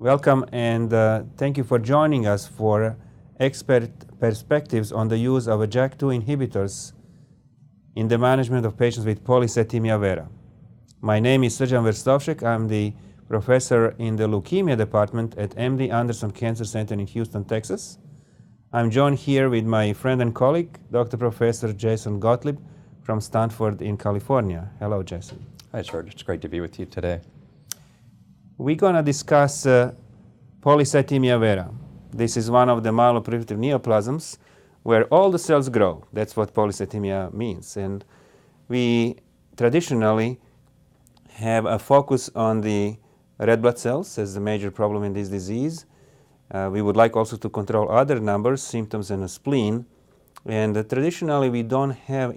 Welcome and thank you for joining us for expert perspectives on the use of JAK2 inhibitors in the management of patients with Polycythemia Vera. My name is Srđan Verstovšek. I'm the professor in the leukemia department at MD Anderson Cancer Center in Houston, Texas. I'm joined here with my friend and colleague, Dr. Professor Jason Gottlieb from Stanford in California. Hello, Jason. Hi, Serge. It's great to be with you today. We're going to discuss Polycythemia Vera. This is one of the myeloproliferative neoplasms where all the cells grow. That's what polycythemia means. And we traditionally have a focus on the red blood cells as the major problem in this disease. We would like also to control other numbers, symptoms, and a spleen. And traditionally, we don't have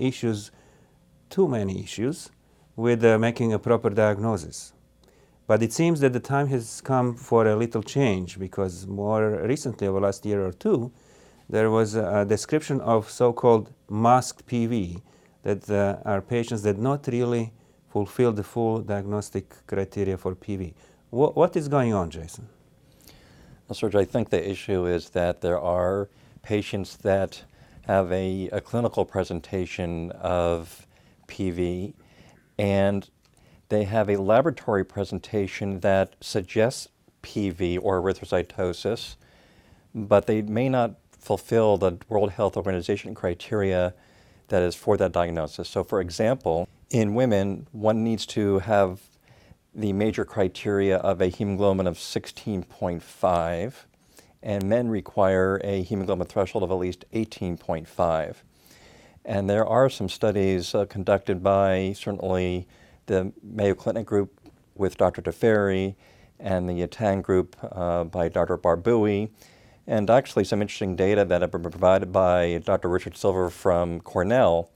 too many issues, with making a proper diagnosis. But it seems that the time has come for a little change, because more recently, over the last year or two, there was a description of so-called masked PV, that are patients that not really fulfill the full diagnostic criteria for PV. What is going on, Jason? Well, Serge, I think the issue is that there are patients that have a clinical presentation of PV, and they have a laboratory presentation that suggests PV or erythrocytosis, but they may not fulfill the World Health Organization criteria that is for that diagnosis. So for example, in women, one needs to have the major criteria of a hemoglobin of 16.5, and men require a hemoglobin threshold of at least 18.5. And there are some studies conducted by certainly the Mayo Clinic group with Dr. Teferi and the Yatan group by Dr. Barboui, and actually some interesting data that have been provided by Dr. Richard Silver from Cornell,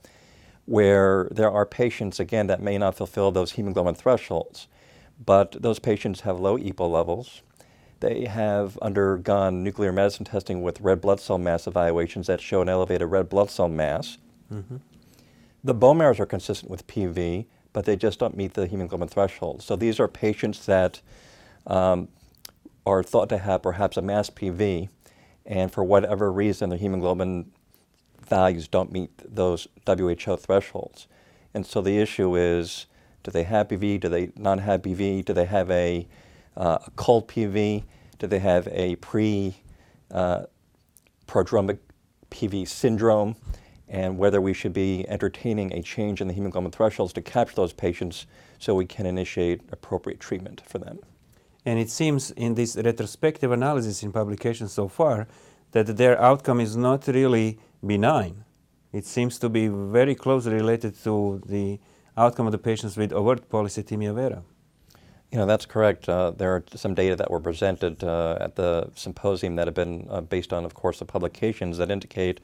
where there are patients, again, that may not fulfill those hemoglobin thresholds, but those patients have low EPO levels. They have undergone nuclear medicine testing with red blood cell mass evaluations that show an elevated red blood cell mass. Mm-hmm. The bone marrows are consistent with PV, but they just don't meet the hemoglobin threshold. So these are patients that are thought to have perhaps a mass PV, and for whatever reason, their hemoglobin values don't meet those WHO thresholds. And so the issue is, do they have PV? Do they not have PV? Do they have a cold PV? Do they have a prodromic PV syndrome? And whether we should be entertaining a change in the hemoglobin thresholds to capture those patients so we can initiate appropriate treatment for them. And it seems in this retrospective analysis in publications so far that their outcome is not really benign. It seems to be very closely related to the outcome of the patients with overt polycythemia vera. You know, that's correct. There are some data that were presented at the symposium that have been based on, of course, the publications that indicate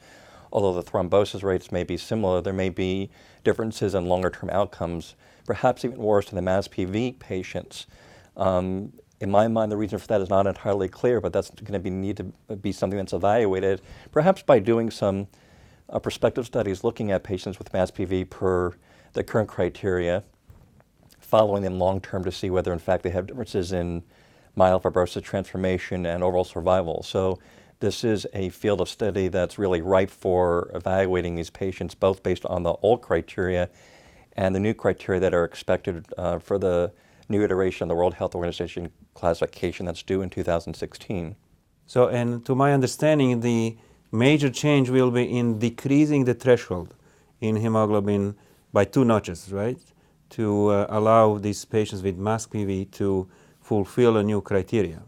although the thrombosis rates may be similar, there may be differences in longer-term outcomes, perhaps even worse in the mass PV patients. In my mind, the reason for that is not entirely clear, but that's going to need to be something that's evaluated, perhaps by doing some prospective studies looking at patients with mass PV per the current criteria, following them long-term to see whether, in fact, they have differences in myelofibrosis transformation and overall survival. So this is a field of study that's really ripe for evaluating these patients, both based on the old criteria and the new criteria that are expected for the new iteration of the World Health Organization classification that's due in 2016. So, and to my understanding, the major change will be in decreasing the threshold in hemoglobin by 2 notches, right? To allow these patients with masked PV to fulfill a new criteria.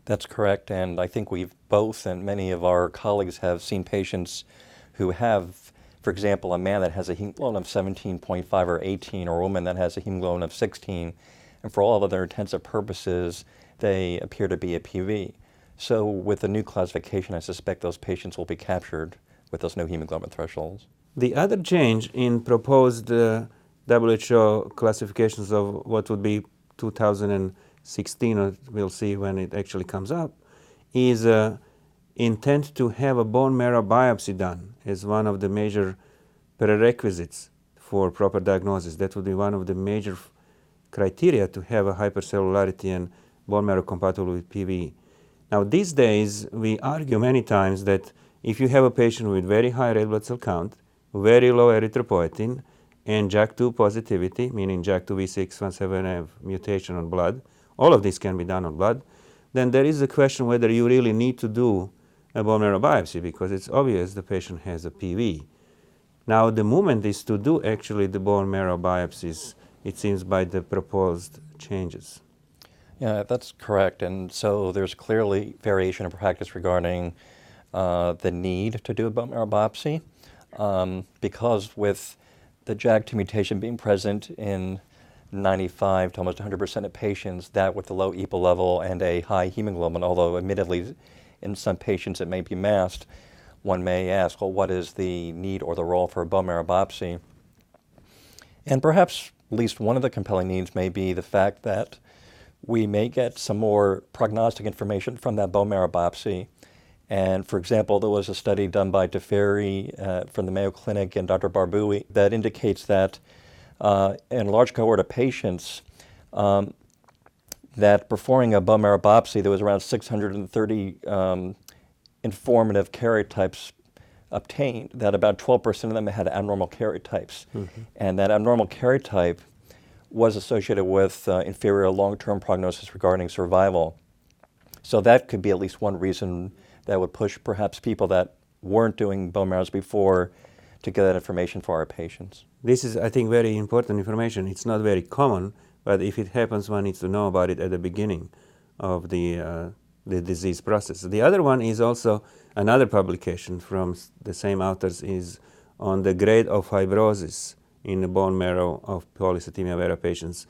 That's correct, and I think we've both and many of our colleagues have seen patients who have, for example, a man that has a hemoglobin of 17.5 or 18, or a woman that has a hemoglobin of 16, and for all other intensive purposes, they appear to be a PV. So with the new classification, I suspect those patients will be captured with those new hemoglobin thresholds. The other change in proposed WHO classifications of what would be 2016, or we'll see when it actually comes up, is intent to have a bone marrow biopsy done as one of the major prerequisites for proper diagnosis. That would be one of the major criteria to have a hypercellularity and bone marrow compatible with PV. Now, these days, we argue many times that if you have a patient with very high red blood cell count, very low erythropoietin, and JAK2 positivity, meaning JAK2 V617F mutation on blood, all of this can be done on blood, then there is a question whether you really need to do a bone marrow biopsy, because it's obvious the patient has a PV. Now, the movement is to do actually the bone marrow biopsies, it seems, by the proposed changes. Yeah, that's correct. And so there's clearly variation in practice regarding the need to do a bone marrow biopsy, because with the JAK2 mutation being present in 95 to almost 100% of patients, that with a low EPO level and a high hemoglobin, although admittedly in some patients it may be masked, one may ask, well, what is the need or the role for a bone marrow biopsy? And perhaps at least one of the compelling needs may be the fact that we may get some more prognostic information from that bone marrow biopsy. And for example, there was a study done by Teferi from the Mayo Clinic and Dr. Barboui that indicates that in a large cohort of patients, that performing a bone marrow biopsy, there was around 630 informative karyotypes obtained, that about 12% of them had abnormal karyotypes. Mm-hmm. And that abnormal karyotype was associated with inferior long-term prognosis regarding survival. So that could be at least one reason that would push perhaps people that weren't doing bone marrows before to get that information for our patients. This is, I think, very important information. It's not very common, but if it happens, one needs to know about it at the beginning of the disease process. The other one is also another publication from the same authors, is on the grade of fibrosis in the bone marrow of Polycythemia Vera patients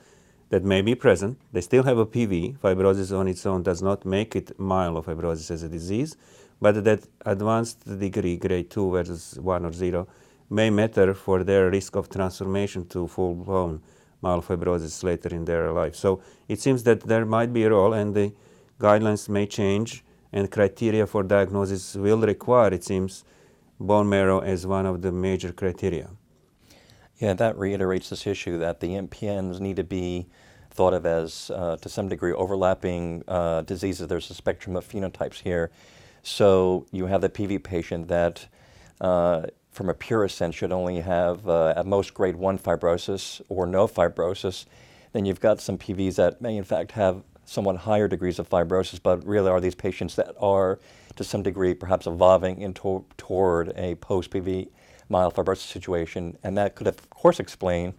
that may be present. They still have a PV. Fibrosis on its own does not make it myelofibrosis as a disease, but that advanced degree, grade 2 versus 1 or 0, may matter for their risk of transformation to full-blown myelofibrosis later in their life. So it seems that there might be a role, and the guidelines may change, and criteria for diagnosis will require, it seems, bone marrow as one of the major criteria. Yeah, that reiterates this issue that the MPNs need to be thought of as, to some degree, overlapping diseases. There's a spectrum of phenotypes here. So you have the PV patient that, from a purist sense, should only have at most grade 1 fibrosis or no fibrosis. Then you've got some PVs that may in fact have somewhat higher degrees of fibrosis, but really are these patients that are to some degree perhaps evolving toward a post-PV myelofibrosis situation, and that could of course explain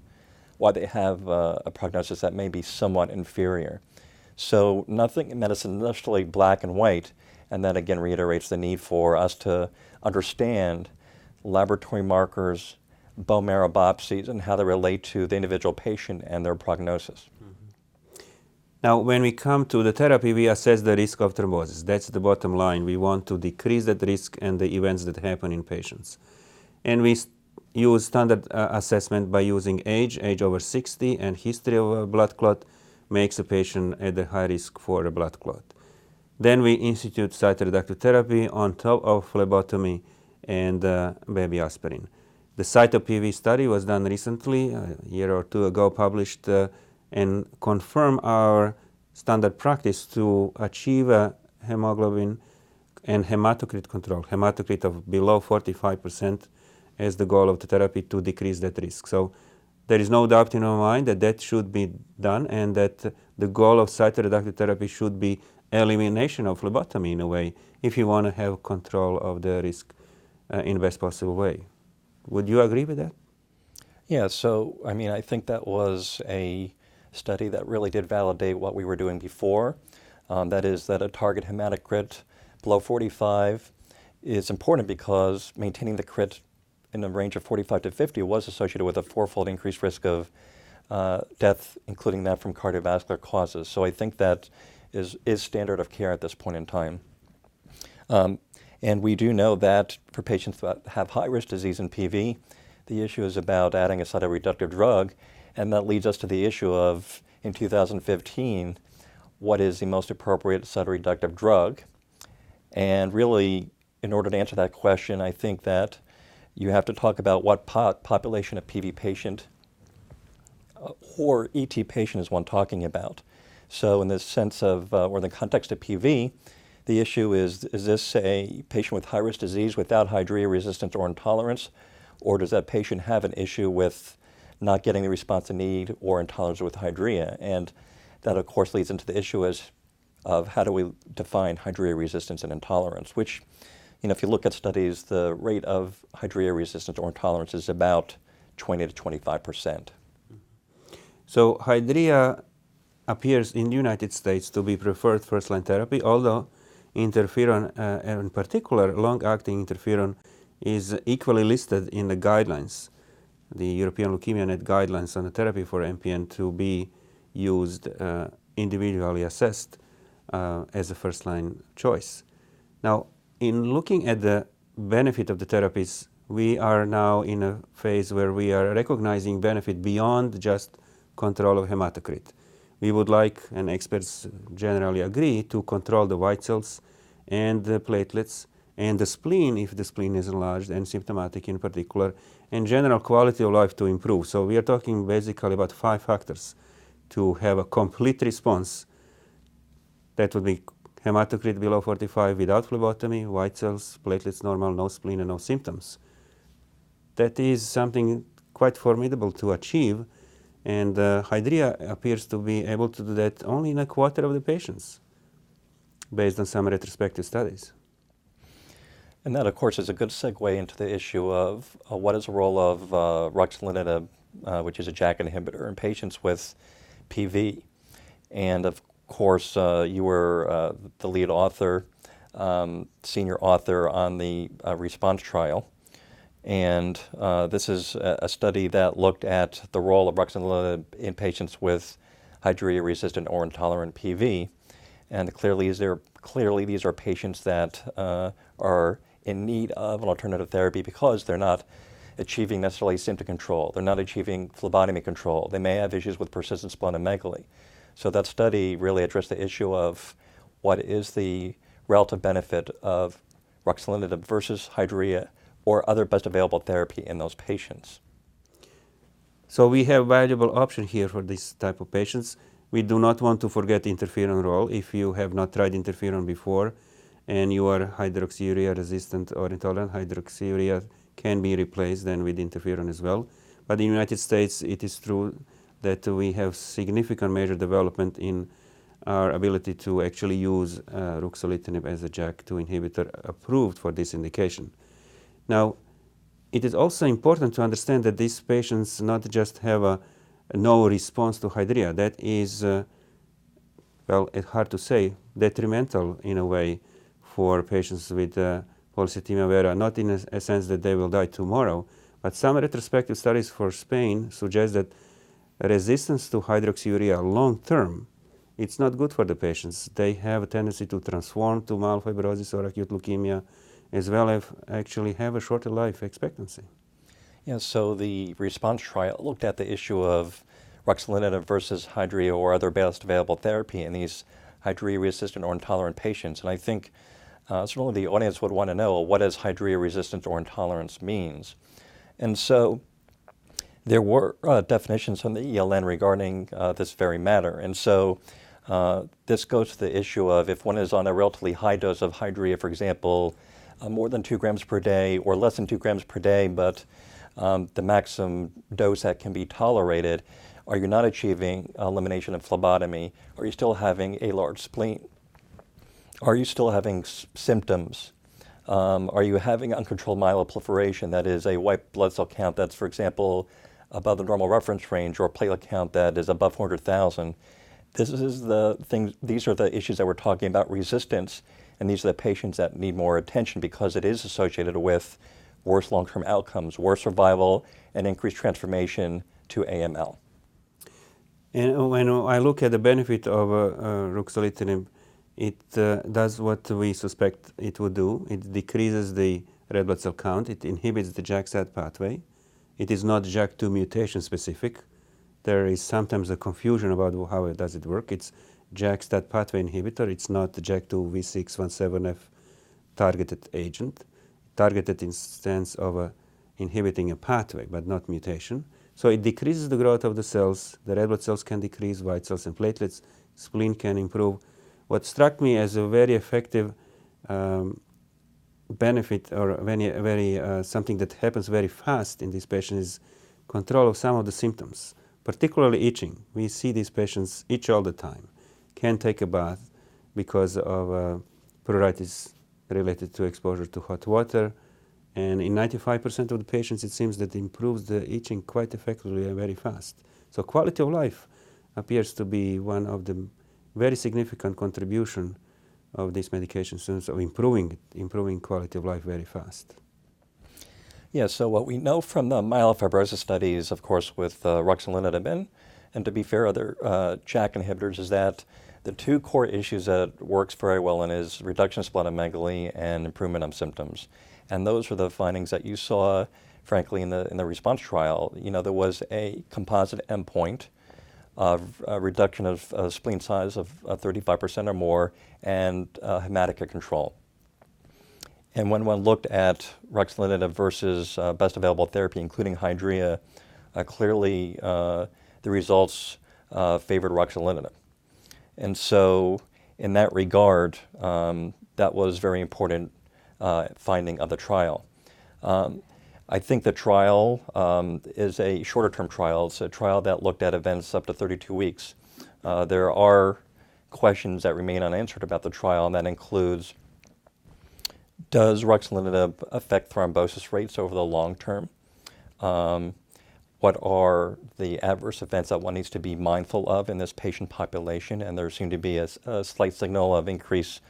why they have a prognosis that may be somewhat inferior. So nothing in medicine is necessarily black and white, and that again reiterates the need for us to understand laboratory markers, bone marrow biopsies, and how they relate to the individual patient and their prognosis. Mm-hmm. Now, when we come to the therapy, we assess the risk of thrombosis. That's the bottom line. We want to decrease that risk and the events that happen in patients. And we use standard assessment by using age over 60, and history of a blood clot makes a patient at a high risk for a blood clot. Then we institute cytoreductive therapy on top of phlebotomy and baby aspirin. The CYTO-PV study was done recently, a year or two ago, published and confirmed our standard practice to achieve a hemoglobin and hematocrit control, hematocrit of below 45% as the goal of the therapy to decrease that risk. So there is no doubt in our mind that that should be done, and that the goal of cytoreductive therapy should be elimination of phlebotomy in a way, if you want to have control of the risk in the best possible way. Would you agree with that? Yeah, so I mean, I think that was a study that really did validate what we were doing before. That is that a target hematocrit below 45 is important because maintaining the crit in the range of 45 to 50 was associated with a fourfold increased risk of death, including that from cardiovascular causes. So I think that is standard of care at this point in time. And we do know that for patients that have high-risk disease in PV, the issue is about adding a cytoreductive drug, and that leads us to the issue of, in 2015, what is the most appropriate cytoreductive drug? And really, in order to answer that question, I think that you have to talk about what population of PV patient or ET patient is one talking about. So in the sense of, or in the context of PV, the issue is this a patient with high-risk disease without hydrea resistance or intolerance, or does that patient have an issue with not getting the response they need or intolerance with hydrea? And that, of course, leads into the issue of how do we define hydrea resistance and intolerance, which, if you look at studies, the rate of hydrea resistance or intolerance is about 20 to 25%. So hydrea appears in the United States to be preferred first-line therapy, although interferon, and in particular long-acting interferon, is equally listed in the guidelines, the European Leukemia Net guidelines on the therapy for MPN, to be used individually assessed as a first-line choice. Now, in looking at the benefit of the therapies, we are now in a phase where we are recognizing benefit beyond just control of hematocrit. We would like, and experts generally agree, to control the white cells and the platelets and the spleen, if the spleen is enlarged and symptomatic in particular, and general quality of life to improve. So we are talking basically about 5 factors to have a complete response. That would be hematocrit below 45 without phlebotomy, white cells, platelets normal, no spleen, and no symptoms. That is something quite formidable to achieve, and hydrea appears to be able to do that only in a quarter of the patients, based on some retrospective studies. And that, of course, is a good segue into the issue of what is the role of Ruxolitinib, which is a JAK inhibitor, in patients with PV. And of course, you were the lead author, senior author on the response trial. And this is a study that looked at the role of Ruxolitinib in patients with hydrea-resistant or intolerant PV. And clearly these are patients that are in need of an alternative therapy because they're not achieving necessarily symptom control. They're not achieving phlebotomy control. They may have issues with persistent splenomegaly. So that study really addressed the issue of what is the relative benefit of Ruxolitinib versus hydrea or other best available therapy in those patients. So we have valuable option here for this type of patients. We do not want to forget interferon role. If you have not tried interferon before and you are hydroxyurea resistant or intolerant, hydroxyurea can be replaced then with interferon as well. But in the United States, it is true that we have significant major development in our ability to actually use Ruxolitinib as a JAK2 inhibitor approved for this indication. Now, it is also important to understand that these patients not just have a no response to hydrea. That is, well, it's hard to say, detrimental in a way for patients with Polycythemia Vera, not in a sense that they will die tomorrow, but some retrospective studies for Spain suggest that resistance to hydroxyurea long term, it's not good for the patients. They have a tendency to transform to myelofibrosis or acute leukemia, as well as actually have a shorter life expectancy. Yeah, so the response trial looked at the issue of Ruxolitinib versus hydrea or other best available therapy in these hydrea-resistant or intolerant patients. And I think certainly the audience would want to know what does hydrea-resistant or intolerance means. And so there were definitions from the ELN regarding this very matter. And so this goes to the issue of if one is on a relatively high dose of hydrea, for example, more than 2 grams per day or less than 2 grams per day, but the maximum dose that can be tolerated, are you not achieving elimination of phlebotomy? Are you still having a large spleen? Are you still having symptoms? Are you having uncontrolled myeloproliferation, that is a white blood cell count that's, for example, above the normal reference range, or platelet count that is above 400,000? This is the thing, these are the issues that we're talking about, resistance, and these are the patients that need more attention because it is associated with worse long-term outcomes, worse survival, and increased transformation to AML. And when I look at the benefit of Ruxolitinib, it does what we suspect it would do. It decreases the red blood cell count. It inhibits the JAK-STAT pathway. It is not JAK2 mutation specific. There is sometimes a confusion about how it does it work. It's JAK-STAT pathway inhibitor. It's not the JAK2 V617F targeted agent. Targeted in sense of inhibiting a pathway, but not mutation. So it decreases the growth of the cells. The red blood cells can decrease, white cells and platelets. Spleen can improve. What struck me as a very effective benefit, or something that happens very fast in these patients, is control of some of the symptoms, particularly itching. We see these patients itch all the time, can't take a bath because of pruritus related to exposure to hot water. And in 95% of the patients, it seems that it improves the itching quite effectively and very fast. So quality of life appears to be one of the very significant contribution of these medications, in terms of improving quality of life very fast. Yeah, so what we know from the myelofibrosis studies, of course, with Ruxolitinib and to be fair, other JAK inhibitors, is that the two core issues that works very well in is reduction of splenomegaly and improvement of symptoms. And those are the findings that you saw, frankly, in the response trial. You know, there was a composite endpoint of reduction of spleen size of 35% or more and hematocrit control. And when one looked at Ruxolitinib versus best available therapy, including Hydrea, clearly the results favored Ruxolitinib. And so in that regard, that was very important finding of the trial. I think the trial is a shorter-term trial. It's a trial that looked at events up to 32 weeks. There are questions that remain unanswered about the trial, and that includes, does Ruxolitinib affect thrombosis rates over the long term? What are the adverse events that one needs to be mindful of in this patient population? And there seemed to be a slight signal of increased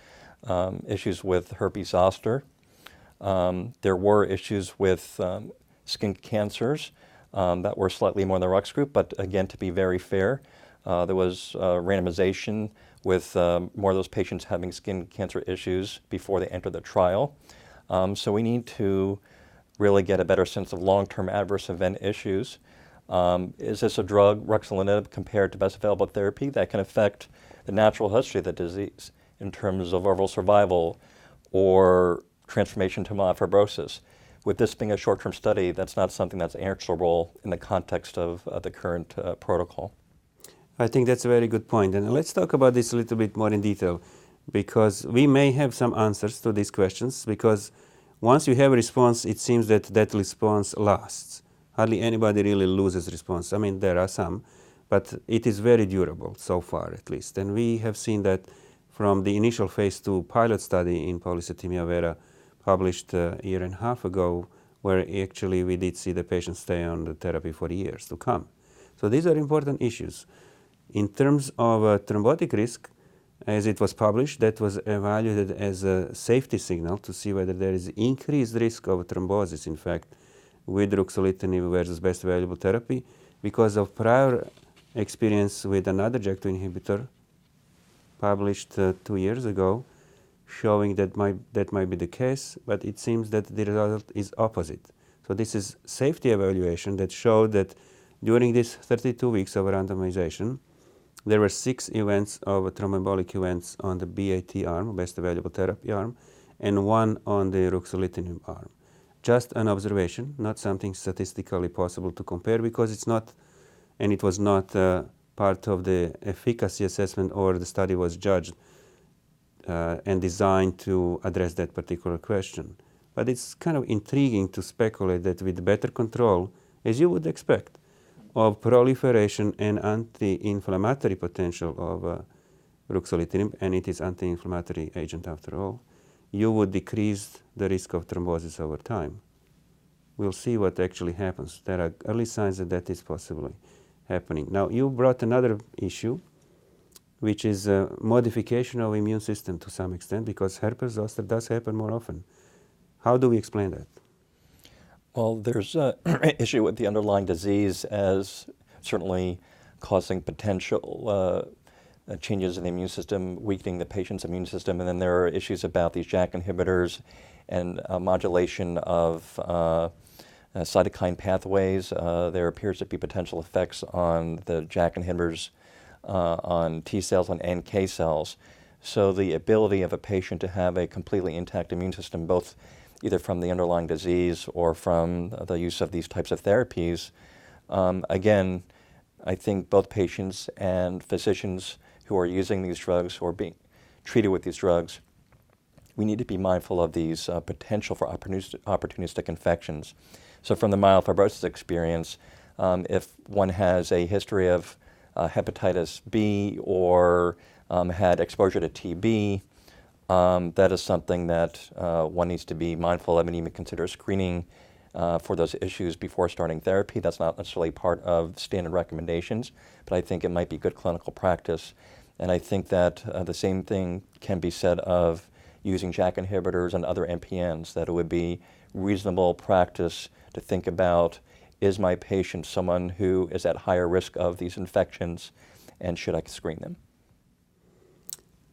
issues with herpes zoster. There were issues with skin cancers that were slightly more in the Rux group, but again, to be very fair, there was randomization with more of those patients having skin cancer issues before they entered the trial. So we need to really get a better sense of long-term adverse event issues. Is this a drug, Ruxolitinib, compared to best available therapy that can affect the natural history of the disease in terms of overall survival or transformation to myelofibrosis? With this being a short-term study, that's not something that's answerable in the context of the current protocol. I think that's a very good point. And let's talk about this a little bit more in detail, because we may have some answers to these questions, because once you have a response, it seems that that response lasts. Hardly anybody really loses response. I mean, there are some, but it is very durable so far, at least. And we have seen that from the initial phase 2 pilot study in Polycythemia Vera, published a year and a half ago, where actually we did see the patients stay on the therapy for years to come. So these are important issues. In terms of thrombotic risk, as it was published, that was evaluated as a safety signal to see whether there is increased risk of thrombosis, in fact, with Ruxolitinib versus best available therapy, because of prior experience with another JAK2 inhibitor published 2 years ago, showing that might be the case, but it seems that the result is opposite. So this is safety evaluation that showed that during these 32 weeks of randomization, there were 6 events of thromboembolic events on the BAT arm, best available therapy arm, and 1 on the Ruxolitinib arm. Just an observation, not something statistically possible to compare, because it's not, and it was not part of the efficacy assessment, or the study was judged and designed to address that particular question. But it's kind of intriguing to speculate that with better control, as you would expect, of proliferation and anti-inflammatory potential of Ruxolitinib, and it is anti-inflammatory agent after all, you would decrease the risk of thrombosis over time. We'll see what actually happens. There are early signs that that is possibly happening. Now, you brought another issue, which is modification of immune system to some extent, because herpes zoster does happen more often. How do we explain that? Well, there's an issue with the underlying disease as certainly causing potential changes in the immune system, weakening the patient's immune system, and then there are issues about these JAK inhibitors and modulation of cytokine pathways. There appears to be potential effects on the JAK inhibitors on T cells, on NK cells. So the ability of a patient to have a completely intact immune system, both either from the underlying disease or from the use of these types of therapies, Again, I think both patients and physicians who are using these drugs or being treated with these drugs, we need to be mindful of these potential for opportunistic infections. So from the myelofibrosis experience, if one has a history of hepatitis B or had exposure to TB, that is something that one needs to be mindful of and even consider screening for those issues before starting therapy. That's not necessarily part of standard recommendations, but I think it might be good clinical practice. And I think that the same thing can be said of using JAK inhibitors and other MPNs, that it would be reasonable practice to think about, is my patient someone who is at higher risk of these infections, and should I screen them?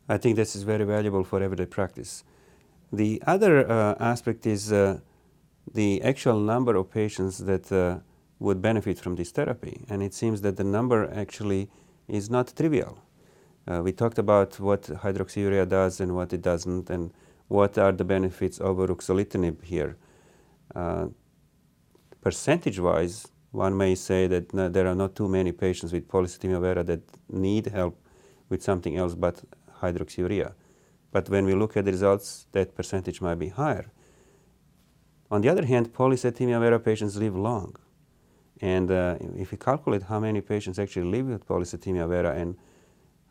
I think this is very valuable for everyday practice. The other aspect is the actual number of patients that would benefit from this therapy. And it seems that the number actually is not trivial. We talked about what hydroxyurea does and what it doesn't, and what are the benefits of Ruxolitinib here. Percentage-wise, one may say that there are not too many patients with Polycythemia Vera that need help with something else but hydroxyurea. But when we look at the results, that percentage might be higher. On the other hand, Polycythemia Vera patients live long. And if we calculate how many patients actually live with Polycythemia Vera and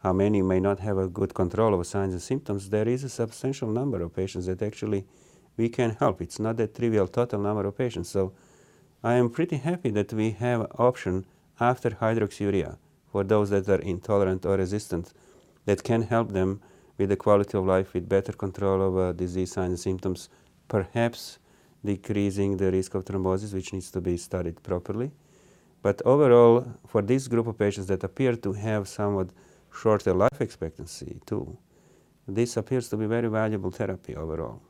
how many may not have a good control of signs and symptoms, there is a substantial number of patients that actually we can help. It's not that trivial total number of patients. So I am pretty happy that we have an option after hydroxyurea for those that are intolerant or resistant that can help them with the quality of life, with better control of disease signs and symptoms, perhaps decreasing the risk of thrombosis, which needs to be studied properly. But overall, for this group of patients that appear to have somewhat shorter life expectancy too, this appears to be very valuable therapy overall.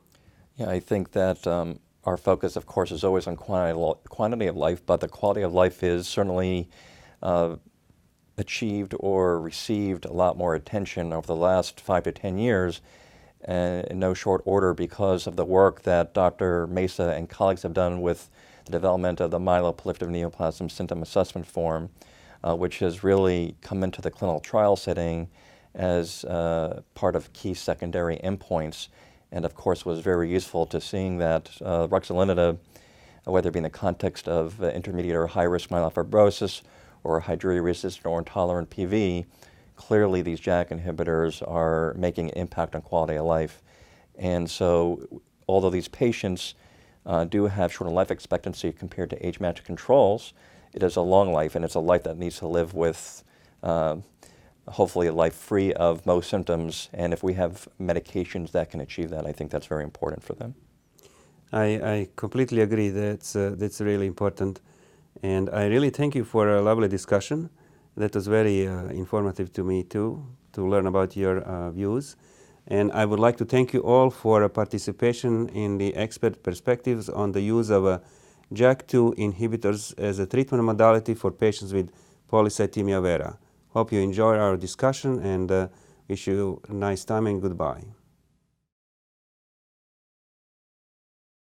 Yeah, I think that our focus, of course, is always on quantity of life, but the quality of life is certainly achieved or received a lot more attention over the last 5 to 10 years in no short order because of the work that Dr. Mesa and colleagues have done with the development of the myeloproliferative neoplasm symptom assessment form, which has really come into the clinical trial setting as part of key secondary endpoints, and of course was very useful to seeing that Ruxolitinib, whether it be in the context of intermediate or high-risk myelofibrosis or hydroxyurea-resistant or intolerant PV, clearly these JAK inhibitors are making an impact on quality of life. And so although these patients do have shorter life expectancy compared to age-matched controls, it is a long life, and it's a life that needs to live with hopefully a life free of most symptoms. And if we have medications that can achieve that, I think that's very important for them. I completely agree. That's really important. And I really thank you for a lovely discussion. That was very informative to me too, to learn about your views. And I would like to thank you all for participation in the expert perspectives on the use of JAK2 inhibitors as a treatment modality for patients with Polycythemia Vera. Hope you enjoy our discussion, and wish you a nice time and goodbye.